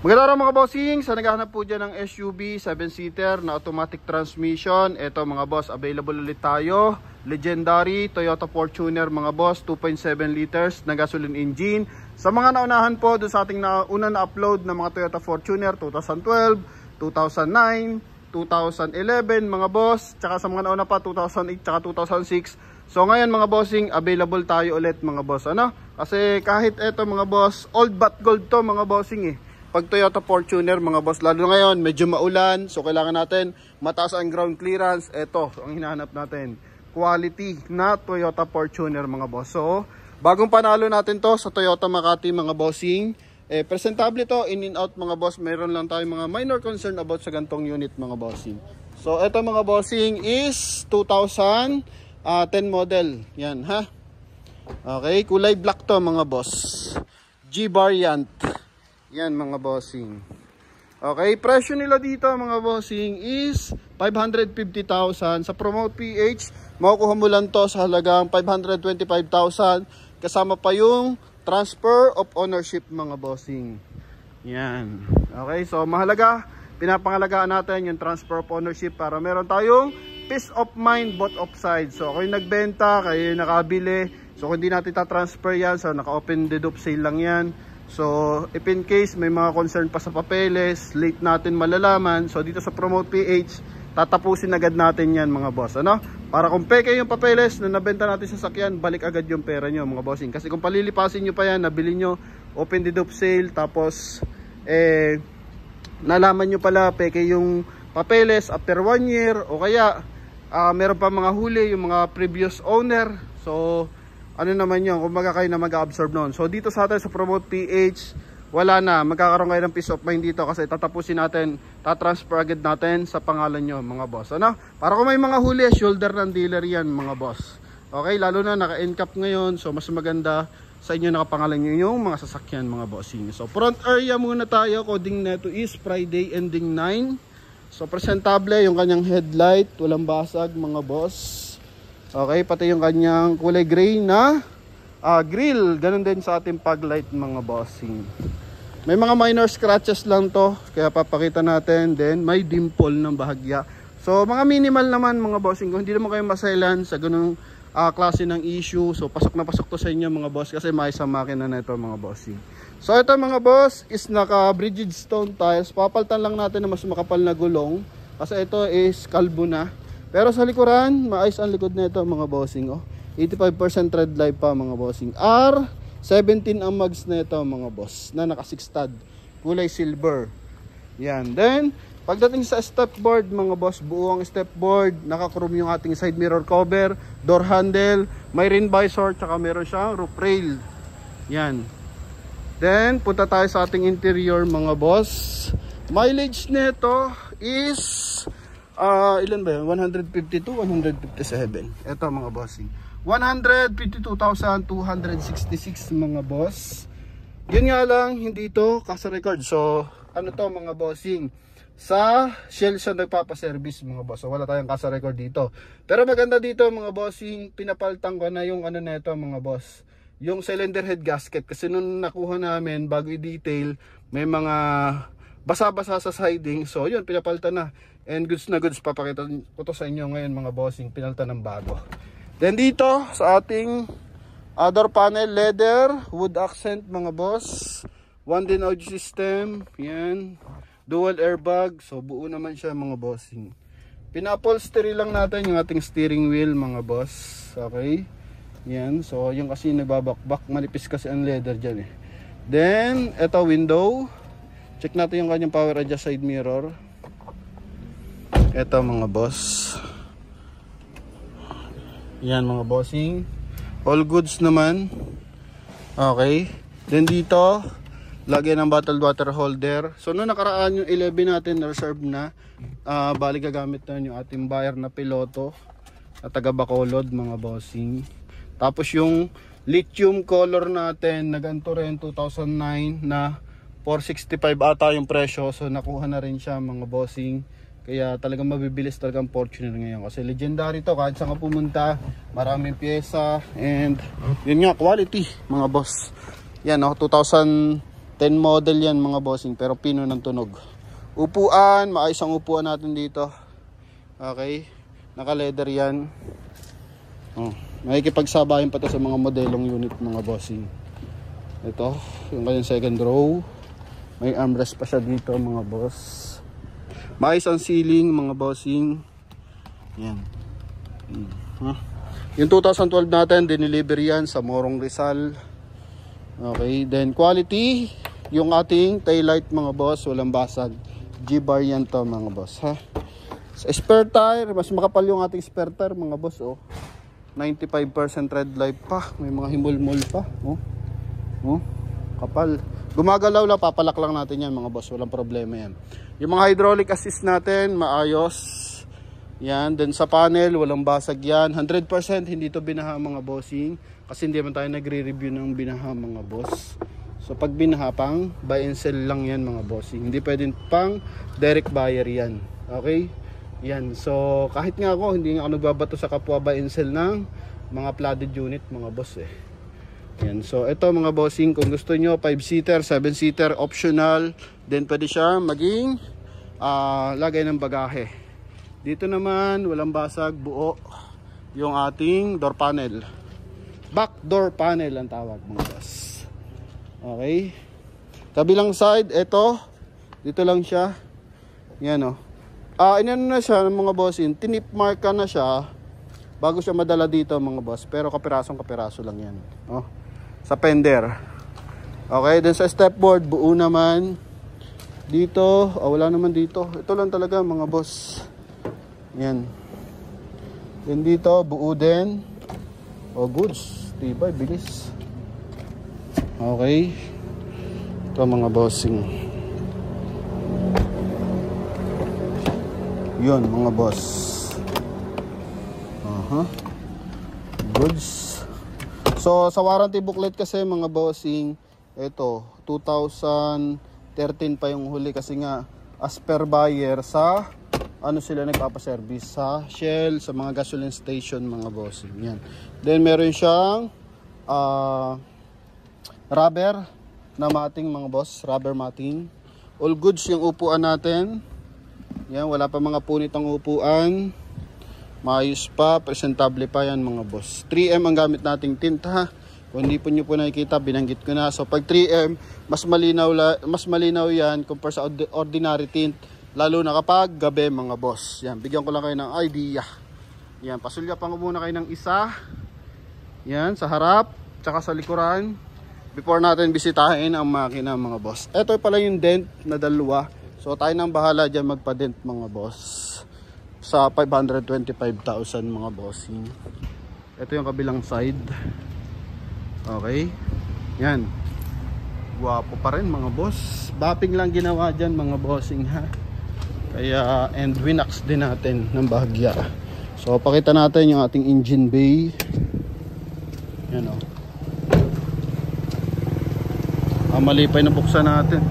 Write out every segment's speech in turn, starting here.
Magandang araw mga bossing, sa naghahanap po dyan ng SUV 7-seater na automatic transmission. Ito mga boss, available ulit tayo. Legendary Toyota Fortuner mga boss, 2.7 liters na gasoline engine. Sa mga naunahan po doon sa ating una na upload ng mga Toyota Fortuner 2012, 2009, 2011 mga boss. Tsaka sa mga nauna pa 2008 tsaka 2006. So ngayon mga bossing, available tayo ulit mga boss. Ano? Kasi kahit ito mga boss, old but gold to mga bossing Pag Toyota Fortuner mga boss, lalo ngayon medyo maulan, so kailangan natin mataas ang ground clearance. Ito ang hinahanap natin, quality na Toyota Fortuner mga boss. So bagong panalo natin to sa Toyota Makati mga bossing. Presentable to, in and out mga boss. Meron lang tayong mga minor concern about sa gantong unit mga bossing. So ito mga bossing is 2010 model. Yan ha. Okay, kulay black to mga boss. G variant. Yan mga bossing. Okay, presyo nila dito mga bossing is 550,000. Sa Promote PH, makukuha mo lang to sa halagang 525,000. Kasama pa yung transfer of ownership mga bossing. Yan. Okay, so mahalaga, pinapangalagaan natin yung transfer of ownership para meron tayong peace of mind both of sides. So kayo nagbenta, kayo nakabili, so kung hindi natin ta-transfer yan, so naka-open deed of sale lang yan. So, if in case may mga concern pa sa papeles, late natin malalaman. So, dito sa Promote PH, tatapusin agad natin yan mga boss. Ano? Para kung peke yung papeles na nabenta natin sa sakyan, balik agad yung pera nyo mga bossing. Kasi kung palilipasin nyo pa yan, nabili nyo, open deed of sale, tapos, nalaman nyo pala peke yung papeles after 1 year, o kaya, meron pa mga huli, yung mga previous owner. So, ano naman yun, kumbaga kayo na mag-absorb noon. So dito sa atin sa Promote PH, wala na, magkakaroon kayo ng peace of mind dito kasi tatapusin natin, tatransfer agad natin sa pangalan nyo mga boss. Ano? Para kung may mga huli, shoulder ng dealer yan mga boss. Okay, lalo na naka-NCAP ngayon, so mas maganda sa inyo nakapangalan nyo yung mga sasakyan mga bossing. So front area muna tayo, coding neto is Friday ending 9. So presentable yung kanyang headlight, walang basag mga boss. Okay, pati yung kanyang kulay gray na grill. Ganun din sa ating fog light mga bossing. May mga minor scratches lang to, kaya papakita natin. Then may dimple ng bahagya. So mga minimal naman mga bossing. Kung hindi naman kayo masailan sa ganung klase ng issue, so pasok na pasok to sa inyo mga boss, kasi may isang makina na ito mga bossing. So ito mga boss is naka Bridgestone tiles. Papalitan lang natin na mas makapal na gulong, kasi ito is kalbo na. Pero sa likuran, maayos ang likod na ito mga bossing. 85% tread life pa mga bossing. R17 ang mags na ito mga boss, na naka 6 stud. Kulay silver. Yan. Then, pagdating sa step board mga boss, buo ang step board. Naka-chrome yung ating side mirror cover, door handle, may rain visor, tsaka meron siyang roof rail. Yan. Then, punta tayo sa ating interior mga boss. Mileage nito is ilan ba yun? 152, 157. Ito mga bossing. 152,266 mga boss. Yun nga lang, hindi ito kasa record. So, ano to mga bossing? Sa Shell siya nagpapaservice mga boss. So, wala tayong kasa record dito. Pero maganda dito mga bossing, pinapalitan ko na yung ano na ito mga boss. Yung cylinder head gasket. Kasi nung nakuha namin, bago i-detail, may mga basa-basa sa siding. So, yun, pinapalitan na. And goods na goods, papakita ko to sa inyo ngayon mga bossing, pinalta ng bago. Then dito sa ating door panel, leather, wood accent mga boss. One din audio system, yan. Dual airbag, so buo naman siya mga bossing. Pina-upholstery lang natin yung ating steering wheel mga boss. Okay, yan, so yung kasi nagbabakbak, manipis kasi ang leather dyan Then, eto window. Check natin yung kanyang power adjust side mirror. Ito mga boss. Yan mga bossing. All goods naman. Okay. Then dito, lagyan ng bottled water holder. So noong nakaraan yung 11 natin reserve na. Bali gagamit na yung ating buyer na piloto na taga Bacolod mga bossing. Tapos yung lithium color natin na ganito rin 2009 na 465 ata yung presyo. So nakuha na rin siya mga bossing. Kaya talagang mabibilis talagang Fortuner ngayon. Kasi legendary to, kahit saan ka pumunta, maraming pyesa. And yun nga, quality mga boss. Yan 2010 10 model yan mga bossing, pero pino ng tunog. Upuan, maayos ang upuan natin dito. Okay, naka leather yan. Makikipagsabayan pa to sa mga modelong unit mga bossing. Ito yung kanyang second row, may armrest pa siya dito mga boss. Maayos ang ceiling mga bossing. Yan. Yung 2012 natin, dineliver yan sa Morong Rizal. Okay, then quality, yung ating taillight mga boss, walang basag. G-bar yan to mga boss, ha. Sa spare tire, mas makapal yung ating spare tire mga boss, oh. 95% red light pa, may mga himul-mul pa, oh. Oh, kapal. Gumagalaw lang, papalak lang natin yan mga boss, walang problema yan. Yung mga hydraulic assist natin, maayos. Yan, then sa panel, walang basag yan. 100% hindi to binaha mga bossing. Kasi hindi man tayo nagre-review ng binaha mga boss. So pag binaha, pang buy and sell lang yan mga bossing. Hindi pwedeng pang direct buyer yan. Okay? Yan, so kahit nga ako, hindi nga ako nagbabato sa kapwa buy and sell ng mga flooded unit mga boss eh. Yan, so ito mga bossing, kung gusto nyo 5-seater, 7-seater, optional. Then pwede siya maging lagay ng bagahe. Dito naman, walang basag, buo yung ating door panel. Back door panel ang tawag mga boss. Okay. Kabilang side, ito. Dito lang siya. Yan o. Inano na siya ng mga bossing. Tinip marka na siya bago siya madala dito mga boss. Pero kapirasong lang yan. Oh. Sa fender. Okay, then sa step board, buo naman. Dito, wala naman dito. Ito lang talaga mga boss. Yan. Then dito, buo din. Goods. Tibay, bilis. Okay. Ito mga bossing. Yun mga boss. Goods. So sa warranty booklet kasi mga bossing, ito 2013 pa yung huli kasi nga as per buyer sa sila nagpapaservice sa Shell, sa mga gasoline station mga bossing. Yan. Then meron siyang rubber na matting mga boss, rubber matting. All goods yung upuan natin. Yan, wala pa mga punit ang upuan. Maayos pa, presentable pa yan mga boss. 3M ang gamit nating tint ha. Kung hindi po nyo po nakikita, binanggit ko na. So pag 3M, mas malinaw yan compare sa ordinary tint. Lalo na kapag gabi mga boss. Yan, bigyan ko lang kayo ng idea. Yan, pasulyapan ko muna kayo ng isa. Yan, sa harap, tsaka sa likuran. Before natin bisitahin ang makina mga boss. Ito pala yung dent na dalawa. So tayo nang bahala dyan magpa-dent mga boss. Sa 525,000 mga bossing. Ito yung kabilang side. Okay. Yan. Guwapo pa rin mga boss. Bapping lang ginawa dyan mga bossing ha. Kaya and winax din natin ng bahagya. So pakita natin yung ating engine bay. Yan o. Mali pa yung nabuksan natin.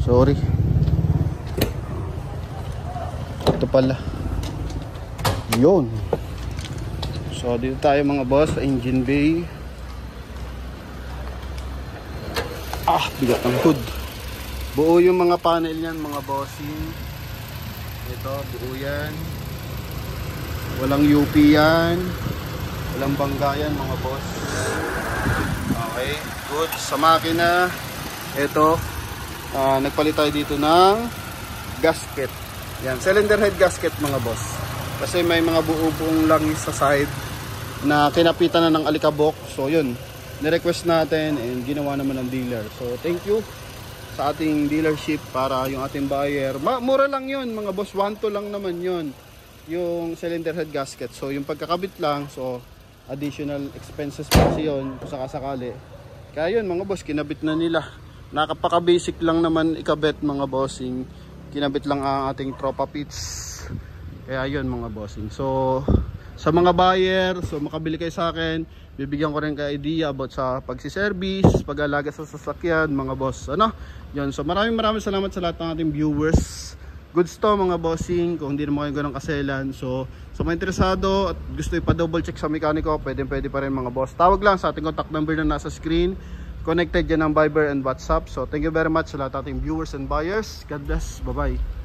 Sorry. Ito pala. Yun. So dito tayo mga boss sa engine bay. Bigat ng hood. Buo yung mga panel niyan mga bossing. Ito, buo yan. Walang UP yan. Walang bangga yan mga boss. Okay, good. Sa makina, ito, nagpalit tayo dito ng gasket. Yan, cylinder head gasket mga boss. Kasi may mga buo-buong langis sa side na kinapitan na ng alikabok. So yun, nirequest natin and ginawa naman ng dealer. So thank you sa ating dealership para yung ating buyer. Mura lang yun mga boss, 1.2 lang naman yun yung cylinder head gasket. So yung pagkakabit lang, so additional expenses pa kasi yun kung sakasakali. Kaya yun mga boss, kinabit na nila. Nakapaka-basic lang naman ikabit mga bossing. Kinabit lang ang ating tropa pits. Kaya yun mga bossing. So sa mga buyer, so makabili kayo sa akin, bibigyan ko rin kayo idea about sa pagsiservice, pag-alaga sa sasakyan mga boss. Ano? Yun. So maraming salamat sa lahat ng ating viewers. Goods to mga bossing, kung hindi naman kayo ganun kaselan. So sa mga interesado at gusto ipa-double check sa mekaniko, pwede pa rin mga boss. Tawag lang sa ating contact number na nasa screen. connected yan ng Viber and WhatsApp. So thank you very much sa lahat ating viewers and buyers. God bless. Bye-bye.